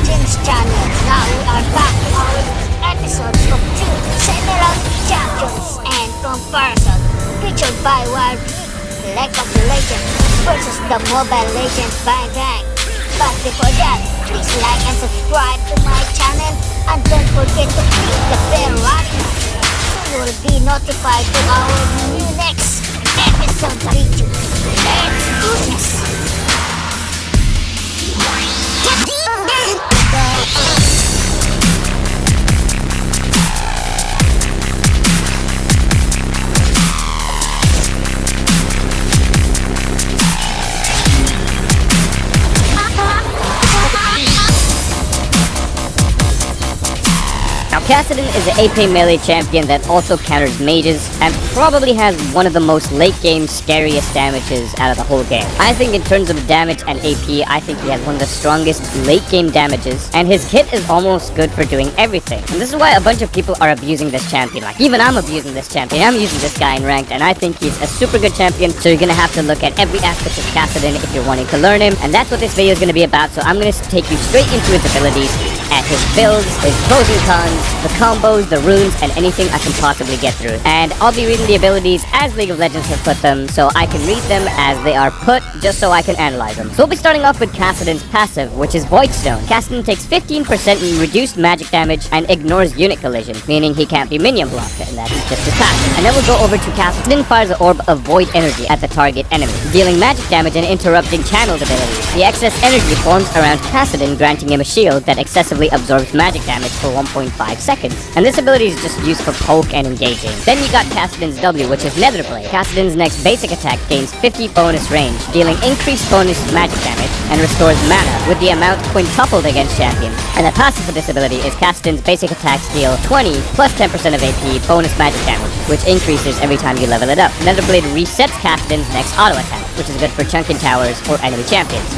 Kerjims channel. Now we are back to our episodes of 2 semi-round champions and comparison, featured by Wild League of Legends versus the Mobile Legends Bang Bang. But before that, please like and subscribe to my channel and don't forget to click the bell icon so you will be notified to our new next episode video. Let's do this! Now Kassadin is an AP melee champion that also counters mages and probably has one of the most late game scariest damages out of the whole game. I think in terms of damage and AP, I think he has one of the strongest late game damages, and his kit is almost good for doing everything. And this is why a bunch of people are abusing this champion. Like even I'm abusing this champion. I'm using this guy in ranked and I think he's a super good champion, so you're gonna have to look at every aspect of Kassadin if you're wanting to learn him, and that's what this video is gonna be about. So I'm gonna take you straight into his abilities, at his builds, his pros and cons, the combos, the runes, and anything I can possibly get through. And I'll be reading the abilities as League of Legends have put them, so I can read them as they are put, just so I can analyze them. So we'll be starting off with Kassadin's passive, which is Void Stone. Kassadin takes 15% in reduced magic damage and ignores unit collision, meaning he can't be minion blocked, and that's just his passive. And then we'll go over to Kassadin fires an orb of void energy at the target enemy, dealing magic damage and interrupting channeled abilities. The excess energy forms around Kassadin, granting him a shield that excessively absorbs magic damage for 1.5 seconds. And this ability is just used for poke and engaging. Then you got Kassadin's W, which is Netherblade. Kassadin's next basic attack gains 50 bonus range, dealing increased bonus magic damage, and restores mana, with the amount quintupled against champions. And the passive for this ability is Kassadin's basic attacks deal 20 plus 10% of AP bonus magic damage, which increases every time you level it up. Netherblade resets Kassadin's next auto attack, which is good for chunking towers or enemy champions,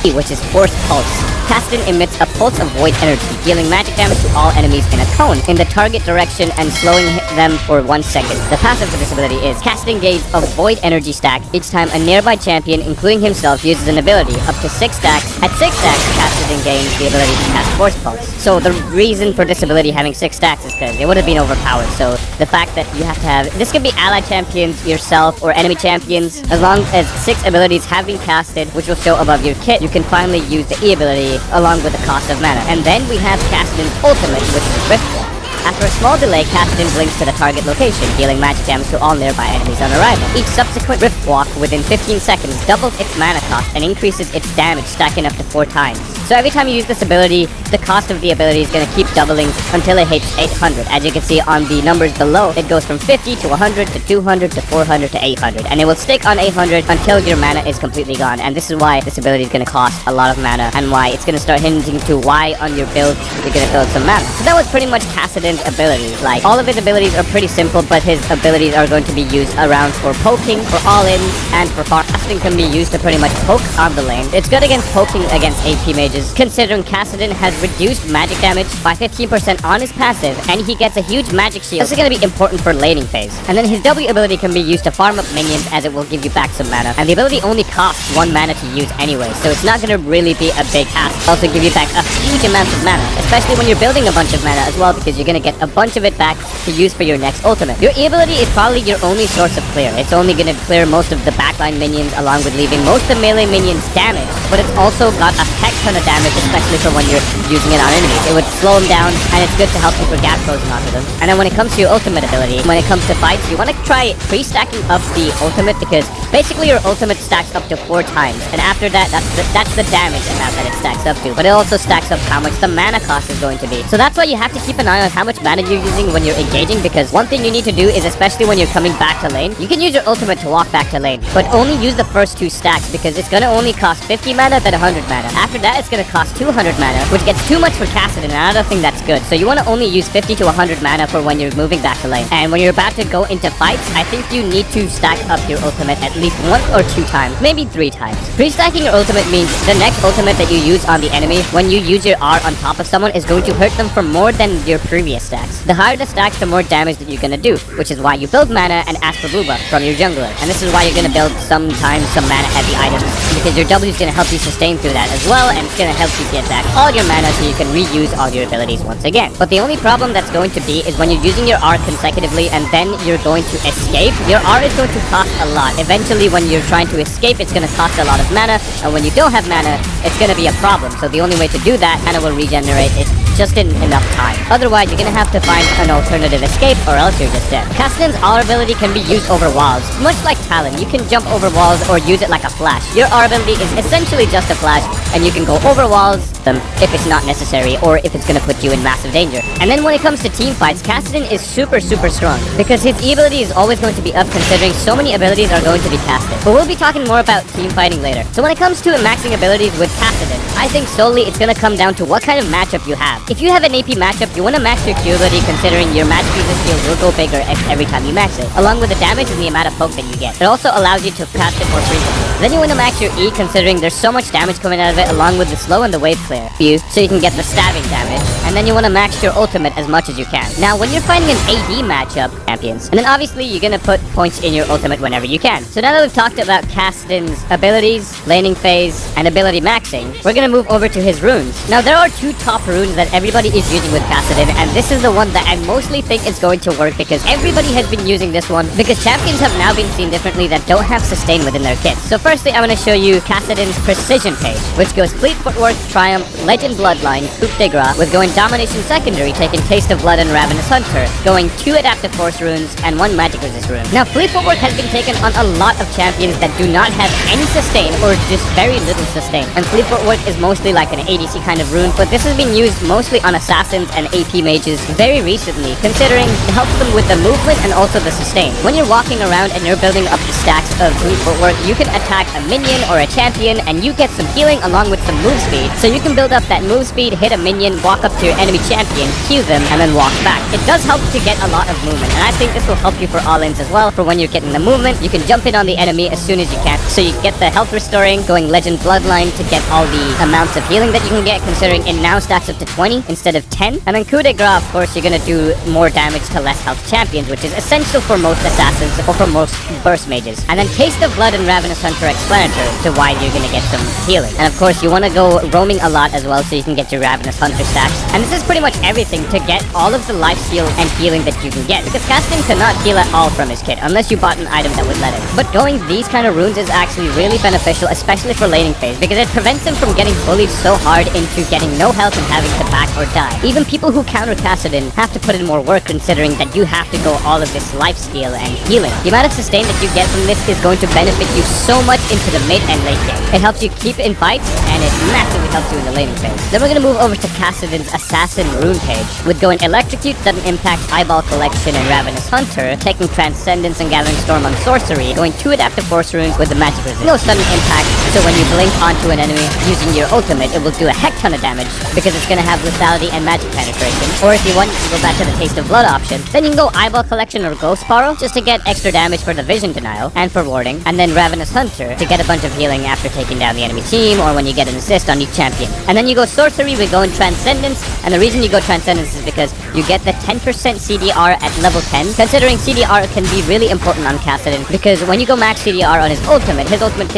which is Force Pulse. Kassadin emits a pulse of void energy, dealing magic damage to all enemies in a cone in the target direction and slowing them for 1 second. The passive for this ability is Kassadin gains a void energy stack each time a nearby champion, including himself, uses an ability, up to 6 stacks. At 6 stacks, Kassadin gains the ability to cast Force Pulse. So the reason for this ability having 6 stacks is because it would have been overpowered. So the fact that you have to have, this could be allied champions, yourself, or enemy champions. As long as 6 abilities have been casted, which will show above your kit, you can finally use the E ability along with the cost of mana. And then we have Kassadin's ultimate, which is Rift Wall. After a small delay, Kassadin blinks to the target location, dealing magic damage to all nearby enemies on arrival. Each subsequent Rift Walk within 15 seconds doubles its mana cost and increases its damage, stacking up to 4 times. So every time you use this ability, the cost of the ability is going to keep doubling until it hits 800. As you can see on the numbers below, it goes from 50 to 100 to 200 to 400 to 800. And it will stick on 800 until your mana is completely gone. And this is why this ability is going to cost a lot of mana, and why it's going to start hinging to why on your build you're going to build some mana. So that was pretty much Kassadin's abilities. Like, all of his abilities are pretty simple, but his abilities are going to be used around for poking, for all-ins, and for farm. Kassadin can be used to pretty much poke on the lane. It's good against poking against AP mages, considering Kassadin has reduced magic damage by 15% on his passive, and he gets a huge magic shield. This is going to be important for laning phase. And then his W ability can be used to farm up minions, as it will give you back some mana. And the ability only costs 1 mana to use anyway, so it's not going to really be a big ask. It'll also give you back a huge amount of mana, especially when you're building a bunch of mana as well, because you're going to get a bunch of it back to use for your next ultimate. Your E ability is probably your only source of clear. It's only going to clear most of the backline minions, along with leaving most of melee minions damaged, but it's also got a heck ton of damage, especially for when you're using it on enemies. It would slow them down, and it's good to help you for gap closing onto them. And then when it comes to your ultimate ability, when it comes to fights, you want to try pre-stacking up the ultimate, because basically your ultimate stacks up to 4 times, and after that, that's the damage amount that it stacks up to. But it also stacks up how much the mana cost is going to be. So that's why you have to keep an eye on how much mana you're using when you're engaging, because one thing you need to do is, especially when you're coming back to lane, you can use your ultimate to walk back to lane, but only use the first 2 stacks, because it's going to only cost 50 mana then 100 mana. After that, it's going to cost 200 mana, which gets too much for Kassadin, and I don't think that's good. So you want to only use 50 to 100 mana for when you're moving back to lane. And when you're about to go into fights, I think you need to stack up your ultimate at least 1 or 2 times, maybe 3 times. Pre-stacking your ultimate means the next ultimate that you use on the enemy, when you use your R on top of someone, is going to hurt them for more than your previous stacks. The higher the stacks, the more damage that you're going to do, which is why you build mana and ask for blue buff from your jungler. And this is why you're going to build sometimes some mana heavy items, because your W is going to help you sustain through that as well, and it's going to gonna help you get back all your mana so you can reuse all your abilities once again. But the only problem that's going to be is when you're using your R consecutively and then you're going to escape, your R is going to cost a lot. Eventually, when you're trying to escape, it's gonna cost a lot of mana, and when you don't have mana, it's gonna be a problem. So the only way to do that, mana will regenerate, is just in enough time. Otherwise, you're gonna have to find an alternative escape, or else you're just dead. Kassadin's R ability can be used over walls. Much like Talon, you can jump over walls or use it like a flash. Your R ability is essentially just a flash, and you can go over walls if it's not necessary, or if it's gonna put you in massive danger. And then when it comes to team fights, Kassadin is super strong, because his E ability is always going to be up, considering so many abilities are going to be casted. But we'll be talking more about team fighting later. So when it comes to maxing abilities with Kassadin, I think solely it's gonna come down to what kind of matchup you have. If you have an AP matchup, you wanna max your Q ability, considering your magic resist shield will go bigger every time you max it, along with the damage and the amount of poke that you get. It also allows you to cast it more frequently. Then you wanna max your E, considering there's so much damage coming out of it, along with the slow and the wave clear view, so you can get the stabbing damage. And then you wanna max your ultimate as much as you can. Now, when you're fighting an AD matchup, champions, and then obviously you're gonna put points in your ultimate whenever you can. So now that we've talked about Kassadin's abilities, laning phase, and ability maxing, we're gonna move over to his runes. Now, there are two top runes that everybody is using with Kassadin, and this is the one that I mostly think is going to work, because everybody has been using this one, because champions have now been seen differently that don't have sustain within their kits. So firstly, I'm gonna show you Kassadin's precision page, which goes Fleet Footwork, Triumph, Legend Bloodline, Coup de Grace, with going Domination Secondary, taking Taste of Blood and Ravenous Hunter, going 2 Adaptive Force runes and 1 Magic Resist rune. Now, Fleet Footwork has been taken on a lot of champions that do not have any sustain or just very little sustain. And Fleet Footwork is mostly like an ADC kind of rune, but this has been used mostly on assassins and AP mages very recently, considering it helps them with the movement and also the sustain. When you're walking around and you're building up the stacks of Fleet Footwork, you can attack a minion or a champion and you get some healing along with some move speed. So you can build up that move speed, hit a minion, walk up to your enemy champion, Q them, and then walk back. It does help to get a lot of movement, and I think this will help you for all-ins as well. For when you're getting the movement, you can jump in on the enemy as soon as you can. So you get the health restoring, going Legend Bloodline to get all the amounts of healing that you can get, considering it now stacks up to 20 instead of 10. And then Coup de Grace, of course, you're gonna do more damage to less health champions, which is essential for most assassins or for most burst mages. And then Taste of Blood and Ravenous Hunter explanatory to why you're gonna get some healing. And of course, you wanna go roaming a lot as well, so you can get your Ravenous Hunter stacks. And this is pretty much everything to get all of the life steal and healing that you can get, because Kassadin cannot heal at all from his kit unless you bought an item that would let him. But going these kind of runes is actually really beneficial, especially for laning phase, because it prevents him from getting bullied so hard into getting no health and having to back or die. Even people who counter Kassadin have to put in more work, considering that you have to go all of this life steal and healing. The amount of sustain that you get from this is going to benefit you so much into the mid and late game. It helps you keep in fights, and it massively helps you in the laning phase. Then we're gonna move over to Kassadin's Assassin rune page, with going Electrocute, Sudden Impact, Eyeball Collection, and Ravenous Hunter, taking Transcendence and Gathering Storm on Sorcery, going 2 Adaptive Force runes with the Magic Resist. No Sudden Impact, so when you blink onto an enemy using your ultimate, it will do a heck ton of damage, because it's gonna have Lethality and Magic Penetration. Or if you want, you can go back to the Taste of Blood option. Then you can go Eyeball Collection or Ghost Borrow, just to get extra damage for the Vision Denial, and for warding, and then Ravenous Hunter, to get a bunch of healing after taking down the enemy team, or when you get an assist on each champion. And then you go Sorcery, we go in Transcendence, and the reason you go Transcendence is because you get the 10% CDR at level 10, considering CDR can be really important on Kassadin, because when you go max CDR on his ultimate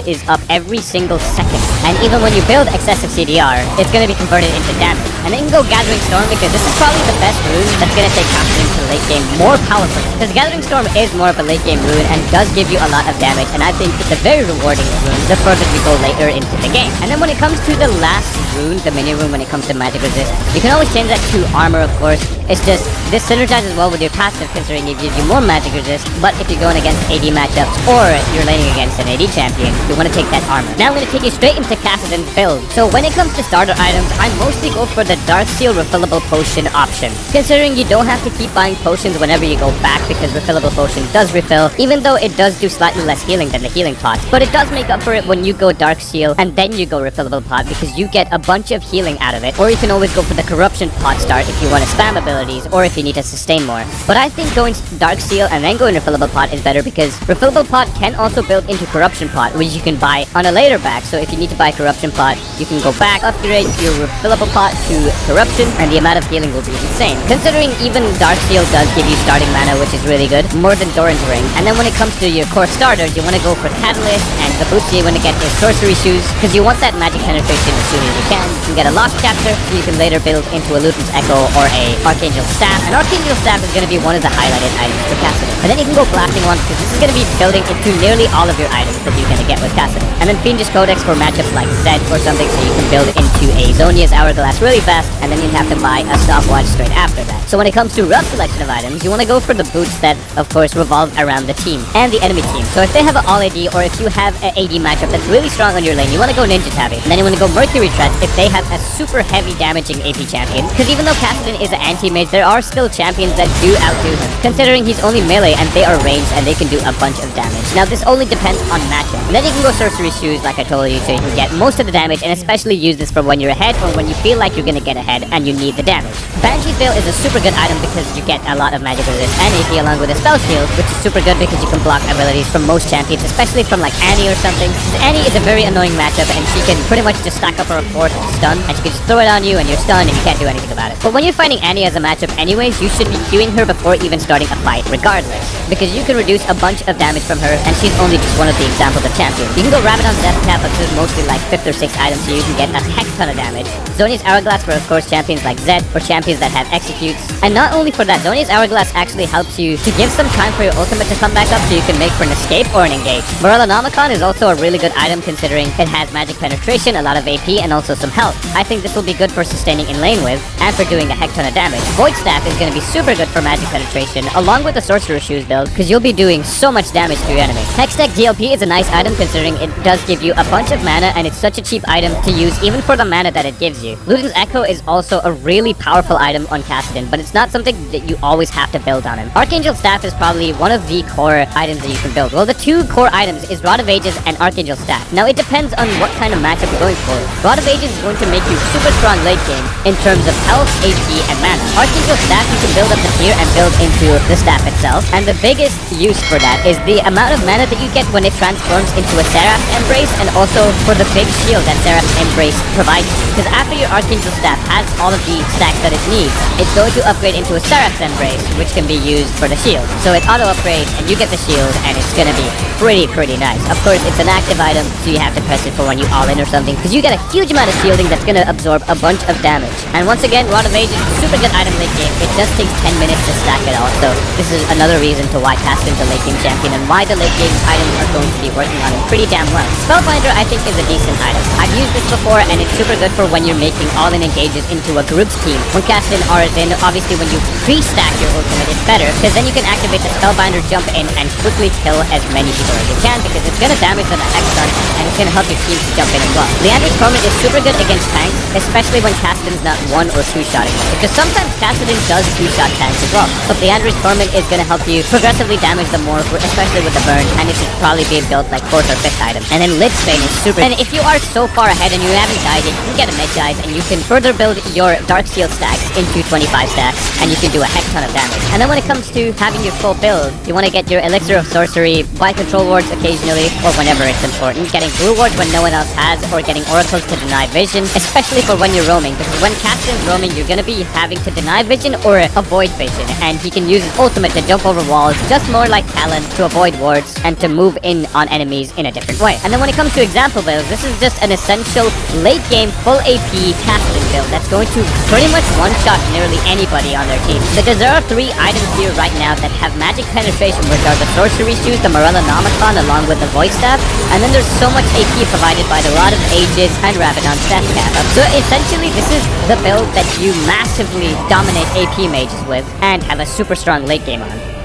is up every single second. And even when you build excessive CDR, it's going to be converted into damage. And then you can go Gathering Storm, because this is probably the best rune that's going to take Kassadin to late game more powerfully. Because Gathering Storm is more of a late game rune and does give you a lot of damage, and I think it's a very rewarding rune the further you go later into the game. And then when it comes to the last rune, the mini rune when it comes to Magic Resist, you can always change that to Armor, of course. It's just, this synergizes well with your passive, considering it gives you more Magic Resist, but if you're going against AD matchups, or you're laning against an AD champion, you want to take that Armor. Now I'm going to take you straight into Kassadin's build. So when it comes to starter items, I mostly go for the Darksteel Refillable Potion option, considering you don't have to keep buying potions whenever you go back, because Refillable Potion does refill, even though it does do slightly less healing than the healing pot. But it does make up for it when you go Darksteel, and then you go Refillable Pot, because you get a bunch of healing out of it. Or you can always go for the Corruption Pot start if you want to spam abilities, or if you need to sustain more. But I think going Darksteel and then going Refillable Pot is better, because Refillable Pot can also build into Corruption Pot, which you can buy on a later back. So if you need to buy Corruption Pot, you can go back, upgrade your Refillable Pot to Corruption, and the amount of healing will be insane. Considering even Dark Seal does give you starting mana, which is really good, more than Doran's Ring. And then when it comes to your core starters, you want to go for Catalyst, and the boost you want to get is Sorcery Shoes, because you want that magic penetration as soon as you can. You can get a Lost Chapter, so you can later build into a Luton's Echo or a Archangel Staff. And Archangel Staff is going to be one of the highlighted items for Kassadin. And then you can go Blasting Wand, because this is going to be building into nearly all of your items that you're going to get with Kassadin. And then Fiendish Codex for matchups like Zed or something, so you can build into a Zonia's Hourglass really fast, and then you'd have to buy a stopwatch straight after that. So when it comes to rough selection of items, you want to go for the boots that, of course, revolve around the team and the enemy team. So if they have an all AD, or if you have an AD matchup that's really strong on your lane, you want to go Ninja Tabby. And then you want to go Mercury Treads if they have a super heavy damaging AP champion. Because even though Kassadin is an anti-mage, there are still champions that do outdo him, considering he's only melee and they are ranged and they can do a bunch of damage. Now this only depends on matchup. And then you can go Sorcery Shoes like I told you, so you can get most of the damage, and especially use this for when you're ahead or when you feel like you're gonna get ahead and you need the damage. Banshee's Veil is a super good item because you get a lot of magic resist and AP along with a spell shield, which is super good because you can block abilities from most champions, especially from like Annie or something. Annie is a very annoying matchup and she can pretty much just stack up her 4th stun, and she can just throw it on you and you're stunned and you can't do anything about it. But when you're fighting Annie as a matchup anyways, you should be queuing her before even starting a fight regardless, because you can reduce a bunch of damage from her and she's only just one of the examples of champions. You can go Rabadon's Death Cap, but this is mostly like 5th or 6th items, so you can get a heck ton of damage. Zonia's Hourglass for of course champions like Zed or champions that have executes. And not only for that, Zonia's Hourglass actually helps you to give some time for your ultimate to come back up so you can make for an escape or an engage. Morellonomicon is also a really good item considering it has magic penetration, a lot of AP, and also some health. I think this will be good for sustaining in lane with and for doing a heck ton of damage. Void Staff is going to be super good for magic penetration along with the Sorcerer Shoes build, because you'll be doing so much damage to your enemy. Hextech GLP is a nice item considering it does give you a bunch of mana and it's such a cheap item to use even for the mana that it gives you. Luton's Echo is also a really powerful item on Kassadin, but it's not something that you always have to build on him. Archangel Staff is probably one of the core items that you can build. Well, the 2 core items is Rod of Ages and Archangel Staff. Now it depends on what kind of matchup you're going for. Rod of Ages is going to make you super strong late game in terms of health, AP, and mana. Archangel Staff you can build up the tier and build into the staff itself, and the biggest use for that is the amount of mana that you get when it transforms into a Seraph's Embrace, and also for the big shield that Seraph's Embrace provides you. Because after your Archangel Staff has all of the stacks that it needs, it's going to upgrade into a Seraph's Embrace, which can be used for the shield. So it auto upgrades and you get the shield, and it's gonna be pretty nice. Of course, it's an active item, so you have to press it for when you all in or something, because you get a huge amount of shielding that's gonna absorb a bunch of damage. And once again, Rod of Ages is a super good item late game. It just takes 10 minutes to stack it all, so this is another reason to why Kassadin's a late game champion and why the late game items are going to be working on him pretty damn well. Spellbinder I think is a decent item. I've used this before and it's super good for when you're making all-in engages into a group's team. When Kassadin R's in, obviously when you pre-stack your ultimate it's better, because then you can activate the Spellbinder, jump in, and quickly kill as many people as you can, because it's gonna damage them a hex ton and it's gonna help your team to jump in as well. Leander's Torment is super good against tanks, especially when Kassadin's not 1 or 2 shotting them, because sometimes Kassadin does 2-shot tanks as well. But Leander's Torment is gonna help you progressively damage them more, especially with the burn, and it should probably be built like 4th or 5th item. And then Lidsbane is super. And if you are so far ahead and you haven't died yet, you can get a Mid-Guise and you can further build your Dark Seal stacks into 25 stacks, and you can do a heck ton of damage. And then when it comes to having your full build, you want to get your Elixir of Sorcery, buy control wards occasionally, or whenever it's important, getting blue wards when no one else has, or getting oracles to deny vision, especially for when you're roaming, because when Kassadin's roaming, you're gonna be having to deny vision or avoid vision, and he can use his ultimate to jump over walls, just more like Talon, to avoid wards, and to move in on enemies in a different way. And then when it comes to example builds, this is just an essential late game full AP Kassadin build that's going to pretty much one-shot nearly anybody on their team, because there are 3 items here right now that have magic penetration, which are the Sorcery Shoes, the Morellonomicon, along with the Void Staff, and then there's so much AP provided by the Rod of Ages and Rabadon's Death Cap. So essentially this is the build that you massively dominate AP mages with and have a super strong late game on.